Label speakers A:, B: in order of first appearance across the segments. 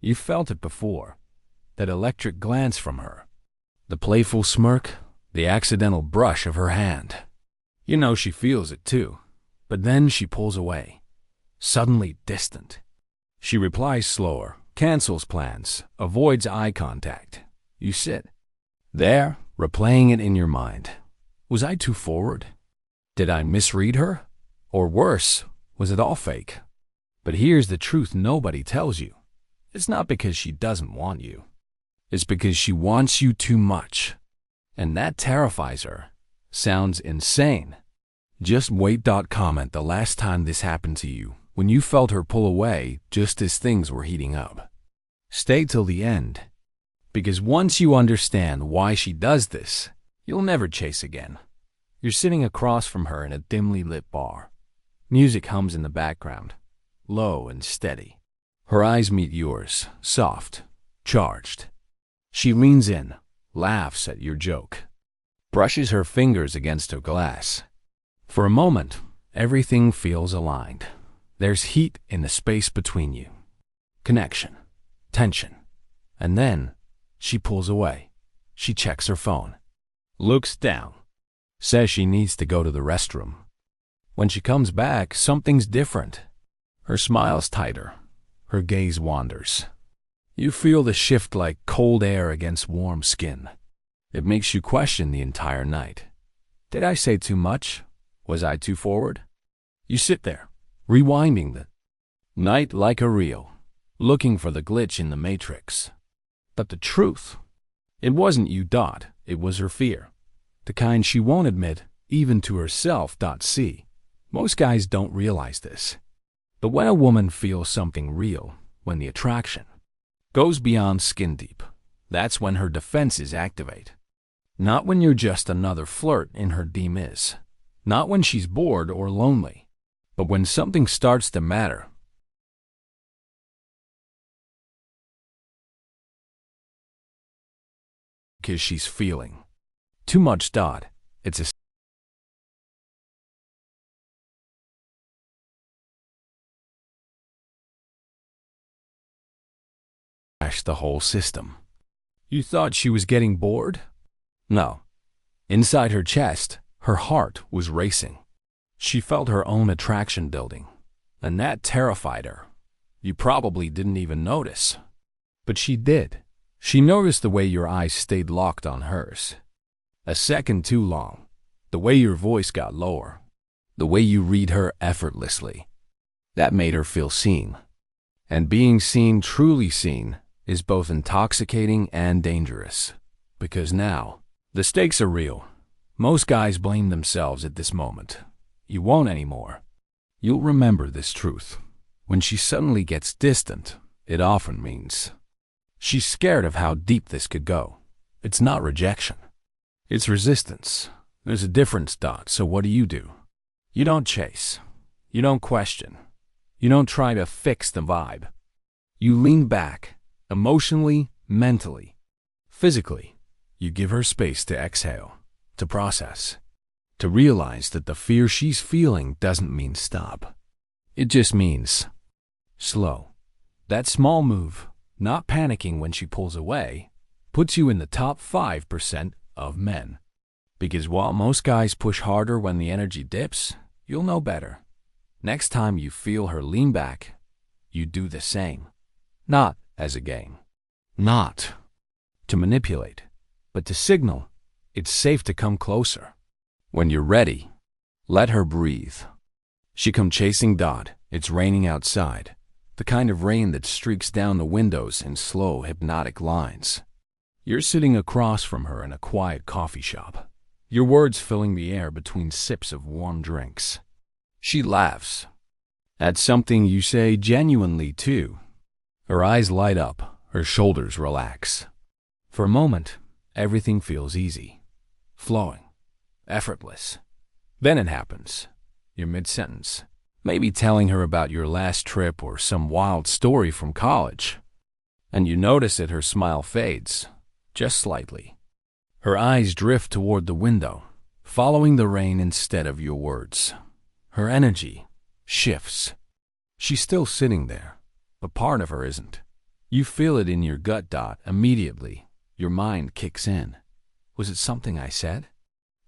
A: You felt it before, that electric glance from her, the playful smirk, the accidental brush of her hand. You know she feels it too, but then she pulls away, suddenly distant. She replies slower, cancels plans, avoids eye contact. You sit there, replaying it in your mind. Was I too forward? Did I misread her? Or worse, was it all fake? But here's the truth nobody tells you. It's not because she doesn't want you. It's because she wants you too much. And that terrifies her. Sounds insane. Just wait. Comment the last time this happened to you, when you felt her pull away just as things were heating up. Stay till the end. Because once you understand why she does this, you'll never chase again. You're sitting across from her in a dimly lit bar. Music hums in the background, low and steady. Her eyes meet yours, soft, charged. She leans in, laughs at your joke, brushes her fingers against her glass. For a moment, everything feels aligned. There's heat in the space between you. Connection, tension. And then, she pulls away. She checks her phone, looks down, says she needs to go to the restroom. When she comes back, something's different. Her smile's tighter. Her gaze wanders. You feel the shift like cold air against warm skin. It makes you question the entire night. Did I say too much? Was I too forward? You sit there, rewinding the night like a reel, looking for the glitch in the matrix. But the truth, it wasn't you. It was her fear. The kind she won't admit, even to herself. See, most guys don't realize this. But when a woman feels something real, when the attraction goes beyond skin deep, that's when her defenses activate. Not when you're just another flirt in her DMs. Not when she's bored or lonely. But when something starts to matter. Because she's feeling too much. It's a the whole system. You thought she was getting bored? No. Inside her chest, her heart was racing. She felt her own attraction building, and that terrified her. You probably didn't even notice. But she did. She noticed the way your eyes stayed locked on hers. A second too long. The way your voice got lower. The way you read her effortlessly. That made her feel seen. And being seen, truly seen, is both intoxicating and dangerous. Because now, the stakes are real. Most guys blame themselves at this moment. You won't anymore. You'll remember this truth. When she suddenly gets distant, it often means she's scared of how deep this could go. It's not rejection. It's resistance. There's a difference. So what do? You don't chase. You don't question. You don't try to fix the vibe. You lean back. Emotionally, mentally, physically, you give her space to exhale, to process, to realize that the fear she's feeling doesn't mean stop. It just means slow. That small move, not panicking when she pulls away, puts you in the top 5% of men. Because while most guys push harder when the energy dips, you'll know better. Next time you feel her lean back, you do the same. Not as a game. Not to manipulate, but to signal it's safe to come closer. When you're ready, let her breathe. She come chasing. It's raining outside, the kind of rain that streaks down the windows in slow, hypnotic lines. You're sitting across from her in a quiet coffee shop, your words filling the air between sips of warm drinks. She laughs at something you say genuinely too. Her eyes light up, her shoulders relax. For a moment, everything feels easy, flowing, effortless. Then it happens. You're mid-sentence, maybe telling her about your last trip or some wild story from college. And you notice that her smile fades, just slightly. Her eyes drift toward the window, following the rain instead of your words. Her energy shifts. She's still sitting there, but part of her isn't. You feel it in your gut. Immediately, your mind kicks in. Was it something I said?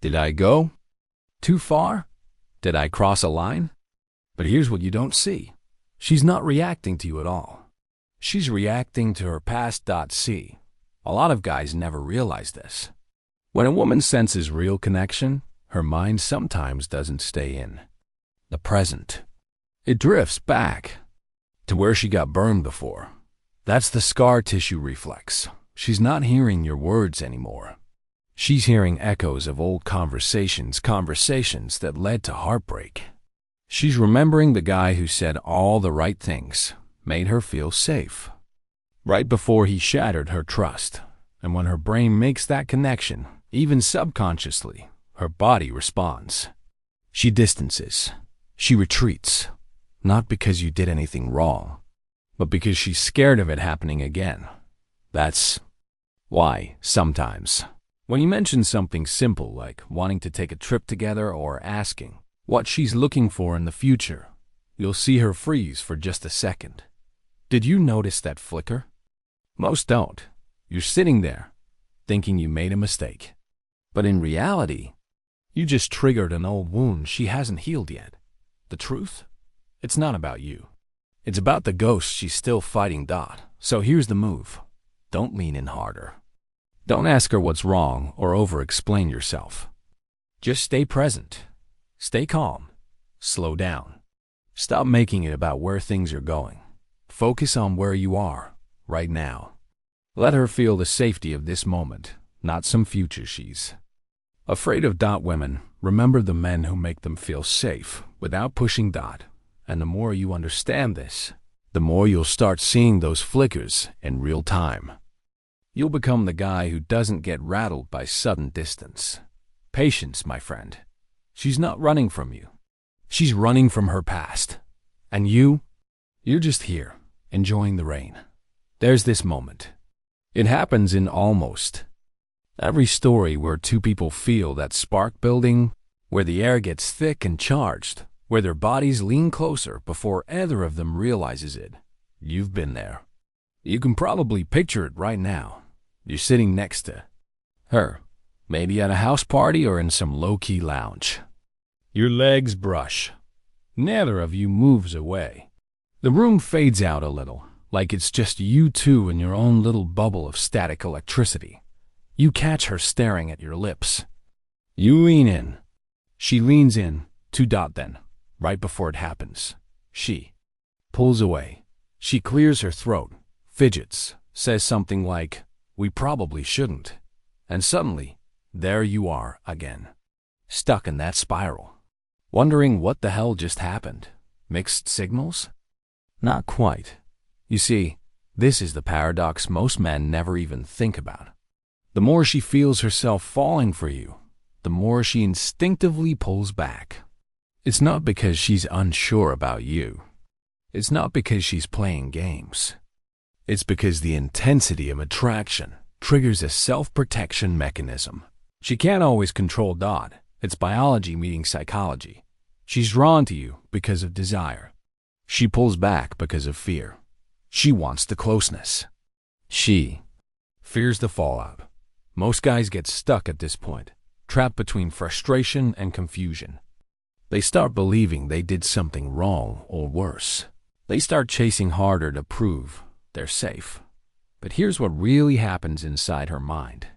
A: Did I go too far? Did I cross a line? But here's what you don't see. She's not reacting to you at all. She's reacting to her past. See, a lot of guys never realize this. When a woman senses real connection, her mind sometimes doesn't stay in the present. It drifts back to where she got burned before. That's the scar tissue reflex. She's not hearing your words anymore. She's hearing echoes of old conversations that led to heartbreak. She's remembering the guy who said all the right things, made her feel safe, right before he shattered her trust. And when her brain makes that connection, even subconsciously, her body responds. She distances. She retreats. Not because you did anything wrong, but because she's scared of it happening again. That's why, sometimes, when you mention something simple like wanting to take a trip together or asking what she's looking for in the future, you'll see her freeze for just a second. Did you notice that flicker? Most don't. You're sitting there, thinking you made a mistake. But in reality, you just triggered an old wound she hasn't healed yet. The truth? It's not about you. It's about the ghost she's still fighting. So here's the move. Don't lean in harder. Don't ask her what's wrong or over-explain yourself. Just stay present. Stay calm. Slow down. Stop making it about where things are going. Focus on where you are, right now. Let her feel the safety of this moment, not some future she's afraid of. Women, remember the men who make them feel safe without pushing. And the more you understand this, the more you'll start seeing those flickers in real time. You'll become the guy who doesn't get rattled by sudden distance. Patience, my friend. She's not running from you. She's running from her past. And you're just here, enjoying the rain. There's this moment. It happens in almost every story where two people feel that spark building, where the air gets thick and charged, where their bodies lean closer before either of them realizes it. You've been there. You can probably picture it right now. You're sitting next to her, maybe at a house party or in some low-key lounge. Your legs brush. Neither of you moves away. The room fades out a little, like it's just you two in your own little bubble of static electricity. You catch her staring at your lips. You lean in. She leans in, then, right before it happens, she pulls away. She clears her throat, fidgets, says something like, "We probably shouldn't." And suddenly, there you are again, stuck in that spiral. Wondering what the hell just happened. Mixed signals? Not quite. You see, this is the paradox most men never even think about. The more she feels herself falling for you, the more she instinctively pulls back. It's not because she's unsure about you. It's not because she's playing games. It's because the intensity of attraction triggers a self-protection mechanism. She can't always control. It's biology meeting psychology. She's drawn to you because of desire. She pulls back because of fear. She wants the closeness. She fears the fallout. Most guys get stuck at this point, trapped between frustration and confusion. They start believing they did something wrong or worse. They start chasing harder to prove they're safe. But here's what really happens inside her mind.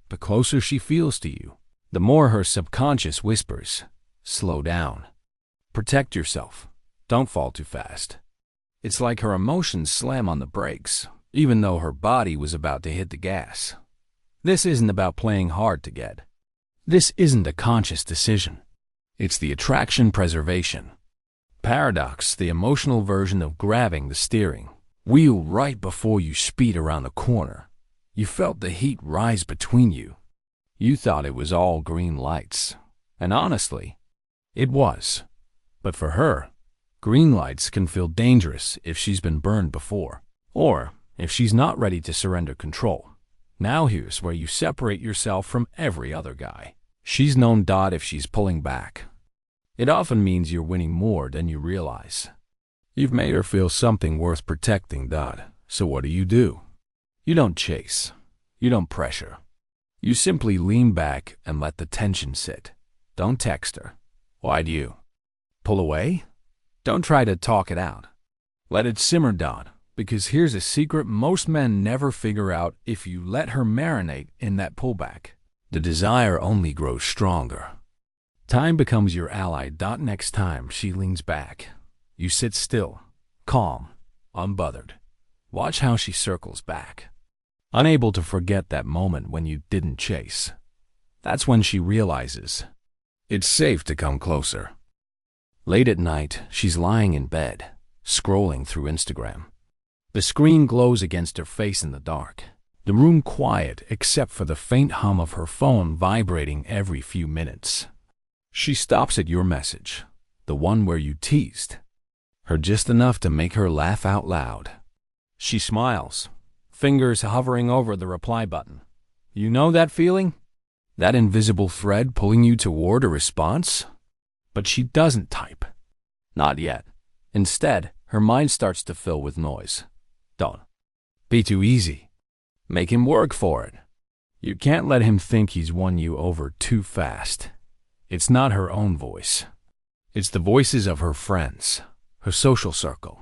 A: The closer she feels to you, the more her subconscious whispers, "Slow down. Protect yourself. Don't fall too fast." It's like her emotions slam on the brakes, even though her body was about to hit the gas. This isn't about playing hard to get. This isn't a conscious decision. It's the attraction preservation paradox, the emotional version of grabbing the steering wheel right before you speed around the corner. You felt the heat rise between you. You thought it was all green lights. And honestly, it was. But for her, green lights can feel dangerous if she's been burned before, or if she's not ready to surrender control. Now here's where you separate yourself from every other guy. She's known. If she's pulling back, it often means you're winning more than you realize. You've made her feel something worth protecting. So what do? You don't chase. You don't pressure. You simply lean back and let the tension sit. Don't text her. Why do you? Pull away? Don't try to talk it out. Let it simmer down, because here's a secret most men never figure out. If you let her marinate in that pullback, the desire only grows stronger. Time becomes your ally. Next time she leans back, you sit still, calm, unbothered. Watch how she circles back, unable to forget that moment when you didn't chase. That's when she realizes it's safe to come closer. Late at night, she's lying in bed, scrolling through Instagram. The screen glows against her face in the dark. The room quiet except for the faint hum of her phone vibrating every few minutes. She stops at your message, the one where you teased her just enough to make her laugh out loud. She smiles, fingers hovering over the reply button. You know that feeling? That invisible thread pulling you toward a response? But she doesn't type. Not yet. Instead, her mind starts to fill with noise. Don't be too easy. Make him work for it. You can't let him think he's won you over too fast. It's not her own voice. It's the voices of her friends, her social circle,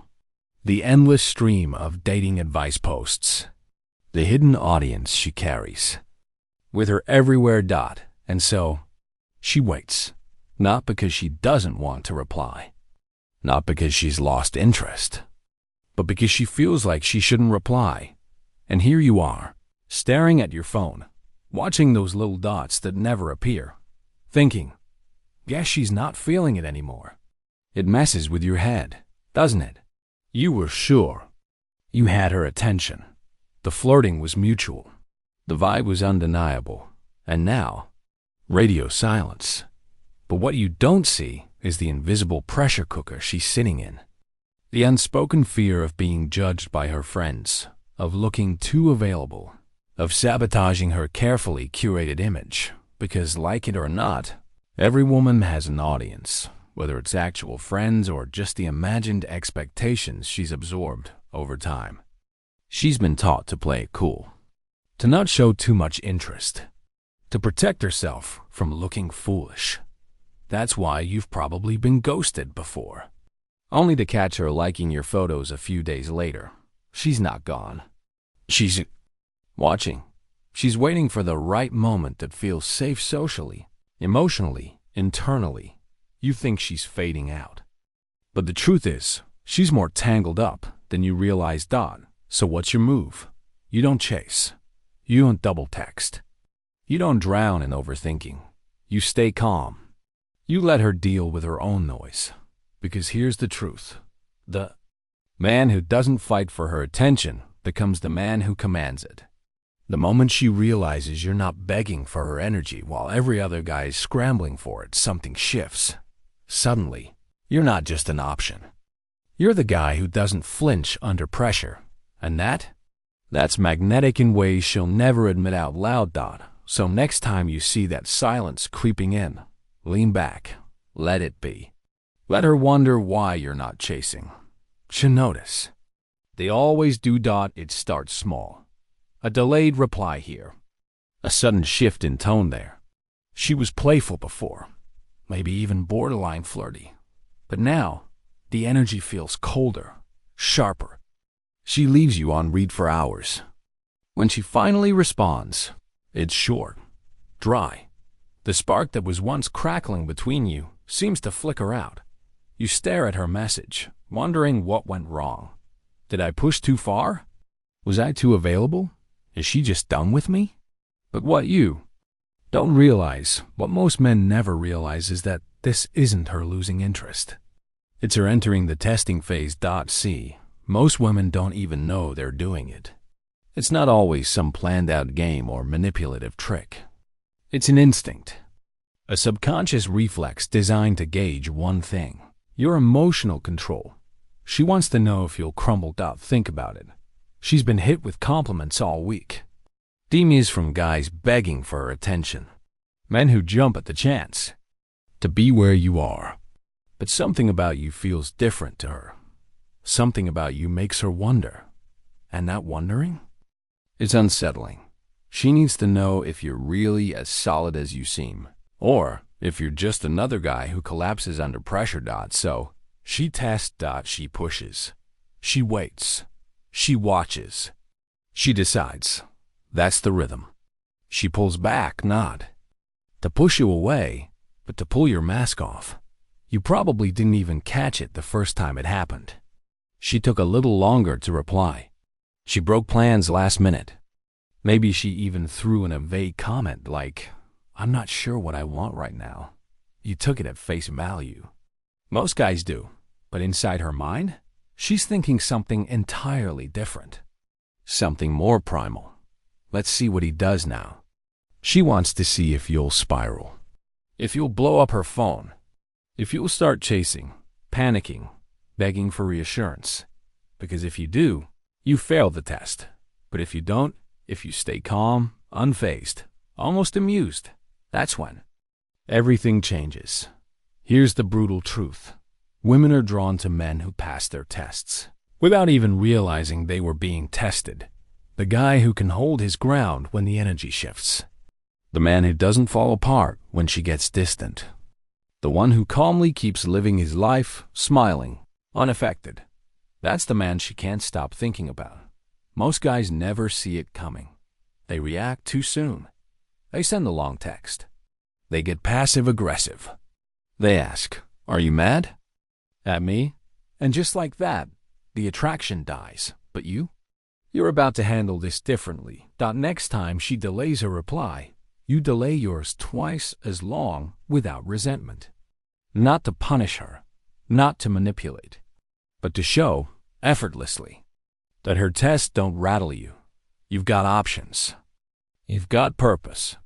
A: the endless stream of dating advice posts, the hidden audience she carries with her everywhere. And so, she waits, not because she doesn't want to reply, not because she's lost interest, but because she feels like she shouldn't reply. And here you are, staring at your phone, watching those little dots that never appear, thinking, guess she's not feeling it anymore. It messes with your head, doesn't it? You were sure you had her attention. The flirting was mutual. The vibe was undeniable. And now, radio silence. But what you don't see is the invisible pressure cooker she's sitting in. The unspoken fear of being judged by her friends, of looking too available, of sabotaging her carefully curated image. Because, like it or not, every woman has an audience, whether it's actual friends or just the imagined expectations she's absorbed over time. She's been taught to play it cool, to not show too much interest, to protect herself from looking foolish. That's why you've probably been ghosted before, only to catch her liking your photos a few days later. She's not gone. She's watching. She's waiting for the right moment that feels safe socially, emotionally, internally. You think she's fading out. But the truth is, she's more tangled up than you realize. So what's your move? You don't chase. You don't double text. You don't drown in overthinking. You stay calm. You let her deal with her own noise. Because here's the truth. The man who doesn't fight for her attention becomes the man who commands it. The moment she realizes you're not begging for her energy while every other guy is scrambling for it, something shifts. Suddenly, you're not just an option. You're the guy who doesn't flinch under pressure. And that's magnetic in ways she'll never admit out loud. So next time you see that silence creeping in, lean back. Let it be. Let her wonder why you're not chasing. She'll notice. They always do. It starts small. A delayed reply here. A sudden shift in tone there. She was playful before, maybe even borderline flirty. But now, the energy feels colder, sharper. She leaves you on read for hours. When she finally responds, it's short, dry. The spark that was once crackling between you seems to flicker out. You stare at her message, wondering what went wrong. Did I push too far? Was I too available? Is she just done with me? But what you don't realize, what most men never realize, is that this isn't her losing interest. It's her entering the testing phase. See, most women don't even know they're doing it. It's not always some planned-out game or manipulative trick. It's an instinct, a subconscious reflex designed to gauge one thing: your emotional control. She wants to know if you'll crumble. Think about it. She's been hit with compliments all week. DMs from guys begging for her attention. Men who jump at the chance to be where you are. But something about you feels different to her. Something about you makes her wonder, and not wondering? It's unsettling. She needs to know if you're really as solid as you seem, or if you're just another guy who collapses under pressure. So she tests. She pushes. She waits. She watches. She decides. That's the rhythm. She pulls back, not to push you away, but to pull your mask off. You probably didn't even catch it the first time it happened. She took a little longer to reply. She broke plans last minute. Maybe she even threw in a vague comment like, "I'm not sure what I want right now." You took it at face value. Most guys do, but inside her mind, she's thinking something entirely different. Something more primal. Let's see what he does now. She wants to see if you'll spiral. If you'll blow up her phone. If you'll start chasing, panicking, begging for reassurance. Because if you do, you fail the test. But if you don't, if you stay calm, unfazed, almost amused, that's when everything changes. Here's the brutal truth. Women are drawn to men who pass their tests, without even realizing they were being tested. The guy who can hold his ground when the energy shifts. The man who doesn't fall apart when she gets distant. The one who calmly keeps living his life, smiling, unaffected. That's the man she can't stop thinking about. Most guys never see it coming. They react too soon. They send a long text. They get passive-aggressive. They ask, "Are you mad at me?" And just like that, the attraction dies. But you? You're about to handle this differently. Next time she delays her reply, you delay yours twice as long without resentment. Not to punish her, not to manipulate, but to show, effortlessly, that her tests don't rattle you. You've got options. You've got purpose.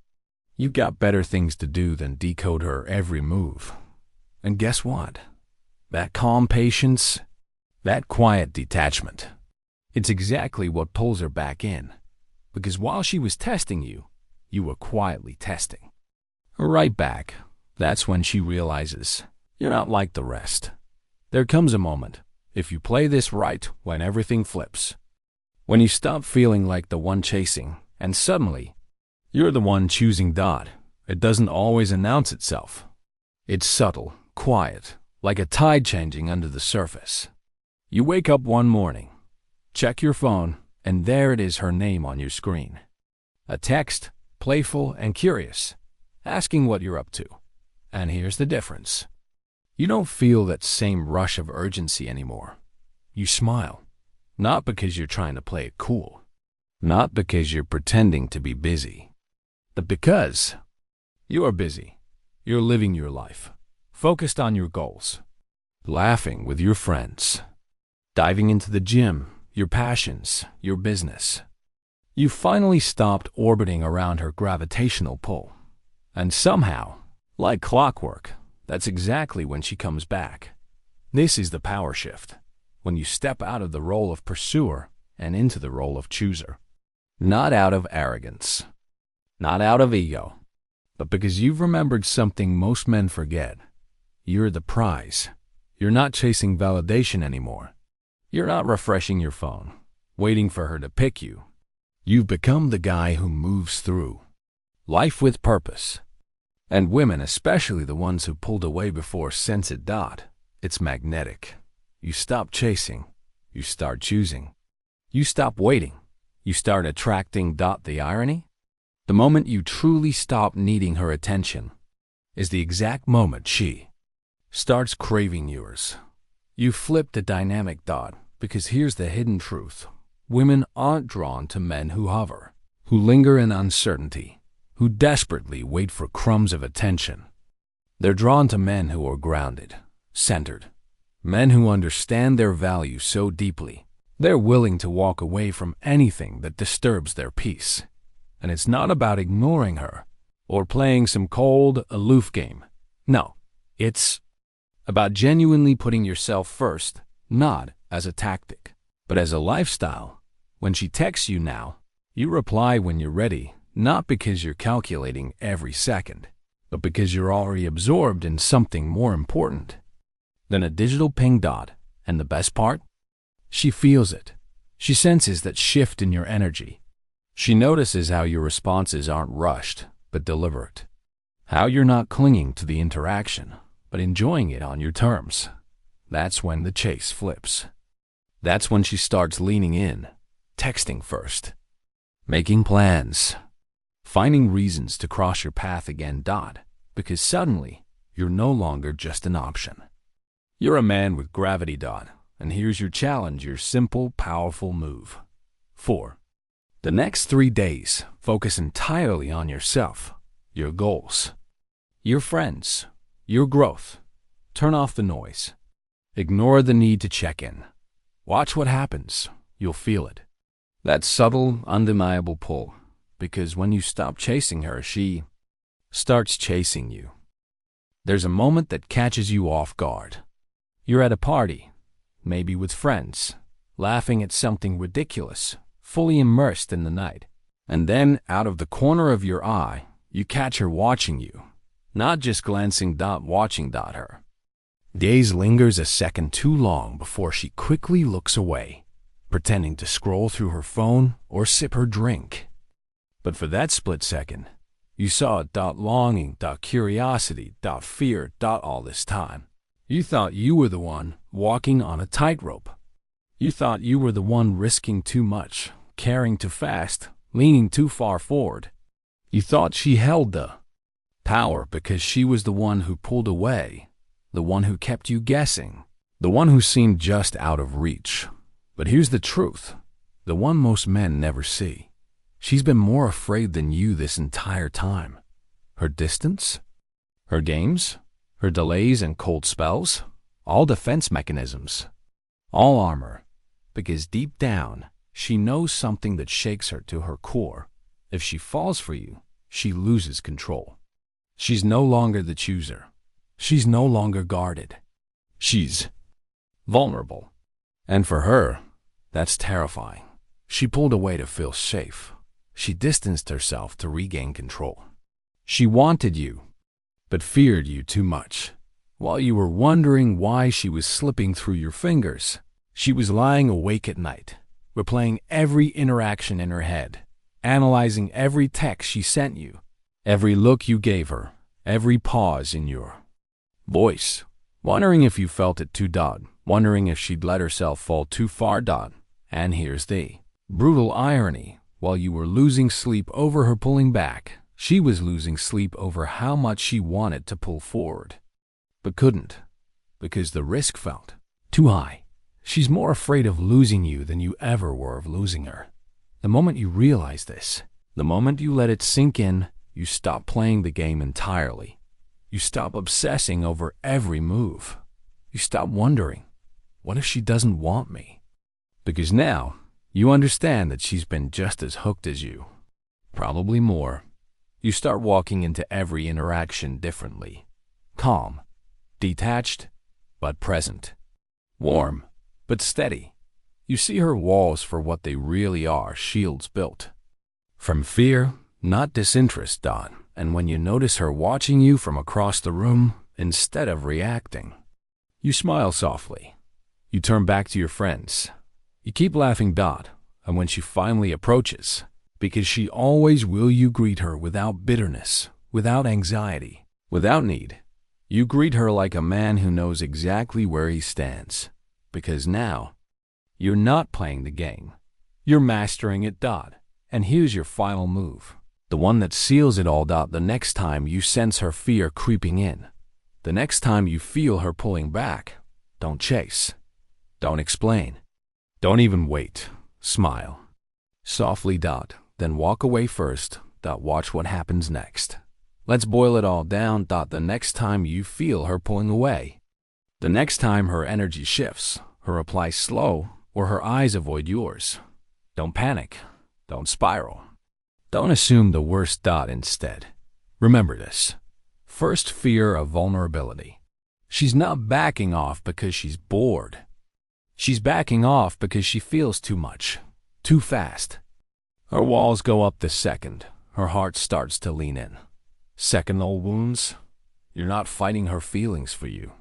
A: You've got better things to do than decode her every move. And guess what? That calm patience, that quiet detachment, it's exactly what pulls her back in. Because while she was testing you, you were quietly testing her right back. That's when she realizes you're not like the rest. There comes a moment, if you play this right, when everything flips. When you stop feeling like the one chasing, and suddenly, you're the one choosing. It doesn't always announce itself. It's subtle, quiet, like a tide changing under the surface. You wake up one morning, check your phone, and there it is, her name on your screen. A text, playful and curious, asking what you're up to. And here's the difference. You don't feel that same rush of urgency anymore. You smile, not because you're trying to play it cool, not because you're pretending to be busy, but because you are busy. You're living your life, focused on your goals, laughing with your friends, diving into the gym, your passions, your business. You finally stopped orbiting around her gravitational pull. And somehow, like clockwork, that's exactly when she comes back. This is the power shift, when you step out of the role of pursuer and into the role of chooser. Not out of arrogance, not out of ego, but because you've remembered something most men forget. You're the prize. You're not chasing validation anymore. You're not refreshing your phone, waiting for her to pick you. You've become the guy who moves through life with purpose. And women, especially the ones who pulled away before, sense it. It's magnetic. You stop chasing. You start choosing. You stop waiting. You start attracting. The irony? The moment you truly stop needing her attention is the exact moment she starts craving yours. You flip the dynamic. Because here's the hidden truth. Women aren't drawn to men who hover, who linger in uncertainty, who desperately wait for crumbs of attention. They're drawn to men who are grounded, centered, men who understand their value so deeply, they're willing to walk away from anything that disturbs their peace. And it's not about ignoring her or playing some cold, aloof game. No, it's about genuinely putting yourself first, not as a tactic, but as a lifestyle. When she texts you now, you reply when you're ready, not because you're calculating every second, but because you're already absorbed in something more important than a digital ping. And the best part? She feels it. She senses that shift in your energy. She notices how your responses aren't rushed, but deliberate. How you're not clinging to the interaction, but enjoying it on your terms. That's when the chase flips. That's when she starts leaning in, texting first, making plans, finding reasons to cross your path again. Because suddenly, you're no longer just an option. You're a man with gravity. And here's your challenge, your simple, powerful move. 4. The next 3 days, focus entirely on yourself, your goals, your friends, your growth. Turn off the noise. Ignore the need to check in. Watch what happens. You'll feel it. That subtle, undeniable pull. Because when you stop chasing her, she starts chasing you. There's a moment that catches you off guard. You're at a party, maybe with friends, laughing at something ridiculous, fully immersed in the night. And then, out of the corner of your eye, you catch her watching you. Not just glancing. Watching her. Gaze lingers a second too long before she quickly looks away, pretending to scroll through her phone or sip her drink. But for that split second, you saw it. Longing, curiosity, fear. All this time, you thought you were the one walking on a tightrope. You thought you were the one risking too much, caring too fast, leaning too far forward. You thought she held the power because she was the one who pulled away, the one who kept you guessing, the one who seemed just out of reach. But here's the truth, the one most men never see. She's been more afraid than you this entire time. Her distance, her games, her delays and cold spells, all defense mechanisms, all armor, because deep down, she knows something that shakes her to her core. If she falls for you, she loses control. She's no longer the chooser. She's no longer guarded. She's vulnerable. And for her, that's terrifying. She pulled away to feel safe. She distanced herself to regain control. She wanted you, but feared you too much. While you were wondering why she was slipping through your fingers, she was lying awake at night, replaying every interaction in her head, analyzing every text she sent you, every look you gave her, every pause in your voice, wondering if you felt it too. Wondering if she'd let herself fall too far. And here's the brutal irony. While you were losing sleep over her pulling back, she was losing sleep over how much she wanted to pull forward, but couldn't, because the risk felt too high. She's more afraid of losing you than you ever were of losing her. The moment you realize this, the moment you let it sink in, you stop playing the game entirely. You stop obsessing over every move. You stop wondering, what if she doesn't want me? Because now, you understand that she's been just as hooked as you, probably more. You start walking into every interaction differently. Calm, detached, but present. Warm, but steady. You see her walls for what they really are, shields built from fear, not disinterest. And when you notice her watching you from across the room, instead of reacting, you smile softly. You turn back to your friends. You keep laughing. And when she finally approaches, because she always will, you greet her without bitterness, without anxiety, without need. You greet her like a man who knows exactly where he stands. Because now, you're not playing the game. You're mastering it. And here's your final move, the one that seals it all. The next time you sense her fear creeping in, the next time you feel her pulling back, don't chase. Don't explain. Don't even wait. Smile. Softly. Then walk away first. Watch what happens next. Let's boil it all down. The next time you feel her pulling away, the next time her energy shifts, her reply slow, or her eyes avoid yours, don't panic. Don't spiral. Don't assume the worst. Instead, remember this. First, fear of vulnerability. She's not backing off because she's bored. She's backing off because she feels too much, too fast. Her walls go up the second her heart starts to lean in. Second, old wounds. You're not fighting her feelings for you.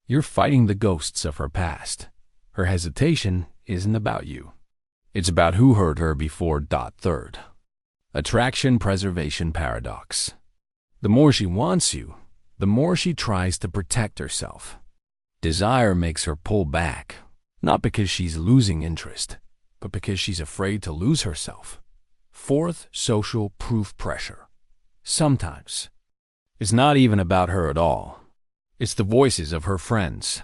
A: You're fighting the ghosts of her past. Her hesitation isn't about you. It's about who hurt her before. Third, attraction preservation paradox. The more she wants you, the more she tries to protect herself. Desire makes her pull back, not because she's losing interest, but because she's afraid to lose herself. Fourth, social proof pressure. Sometimes it's not even about her at all. It's the voices of her friends,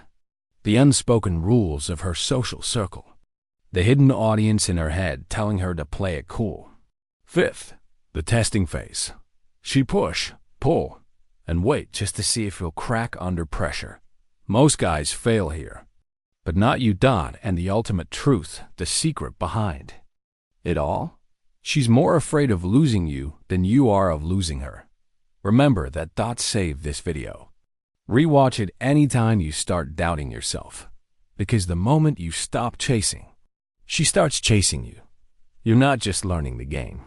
A: the unspoken rules of her social circle, the hidden audience in her head telling her to play it cool. Fifth, the testing phase. She push, pull, and wait just to see if you'll crack under pressure. Most guys fail here, but not you. And the ultimate truth, the secret behind it all? She's more afraid of losing you than you are of losing her. Remember that. Save this video. Rewatch it anytime you start doubting yourself, because the moment you stop chasing, she starts chasing you. You're not just learning the game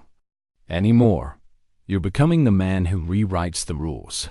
A: anymore. You're becoming the man who rewrites the rules.